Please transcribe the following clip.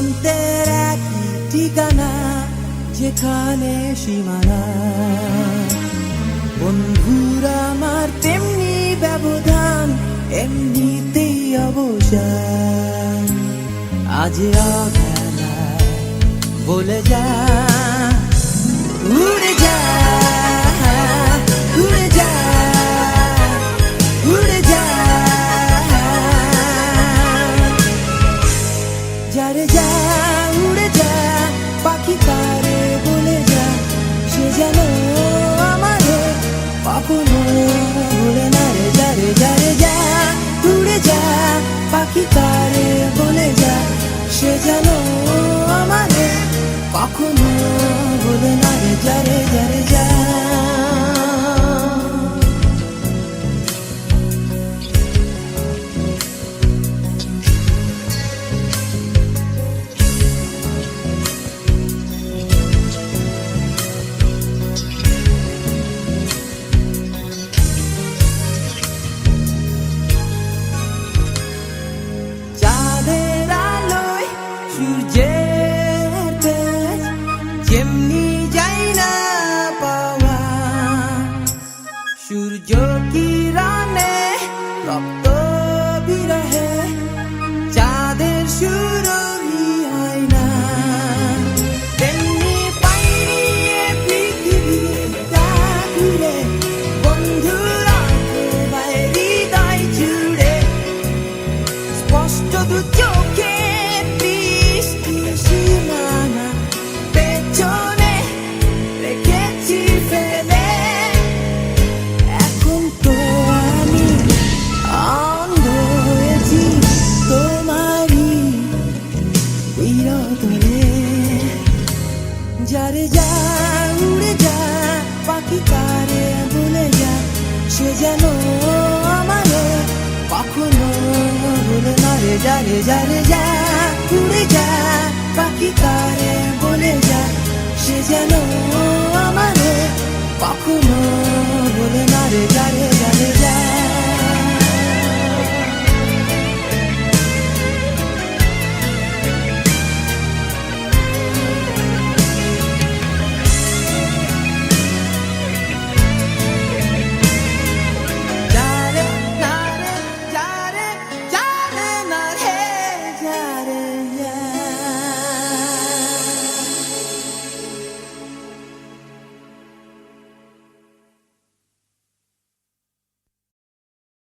সীমান্তের একই ঠিকানা, যেখানে সীমানা। বন্ধুরা আমার তেমনি ব্যবধান, এমনিতেই অবসান। আজ অবেলায় বলে যা, উড়ে যা, উড়ে যা, উড়ে যা। যারে যা, উড়ে যা, পাখি তারে বলে যা, সে যেন আমারে কখনো ভুলে না রে। যারে যারে যা, উড়ে যা, পাখি তারে বলে যা, সে যেন আমারে কখনো ভুলে না রে। যারে যারে যা। সূর্যের তেজ যেমনি যাই না পাওয়া, সূর্য কিরণে রক্ত বিরহে চাঁদের সুরভি হয় না। তেমনি পাইয়ে পৃথিবীটা ঘুরে বন্ধুরা হৃদয় জুড়ে স্পষ্ট দু চোখে সীমানা পেছনে রেখেছি ফেলে। এখন তো আমি অন্ধ হয়েছি তোমারই বিরতরে। যারে যা, উড়ে যা, পাখি তারে বলে যা, সে যেন আমারে কখনো ভুলে না রে। যারে যারে যা, উড়ে যা, পাখি তারে বলে যা, সে যেন আমারে কখনো ভুলে না রে। যারে যারে যা।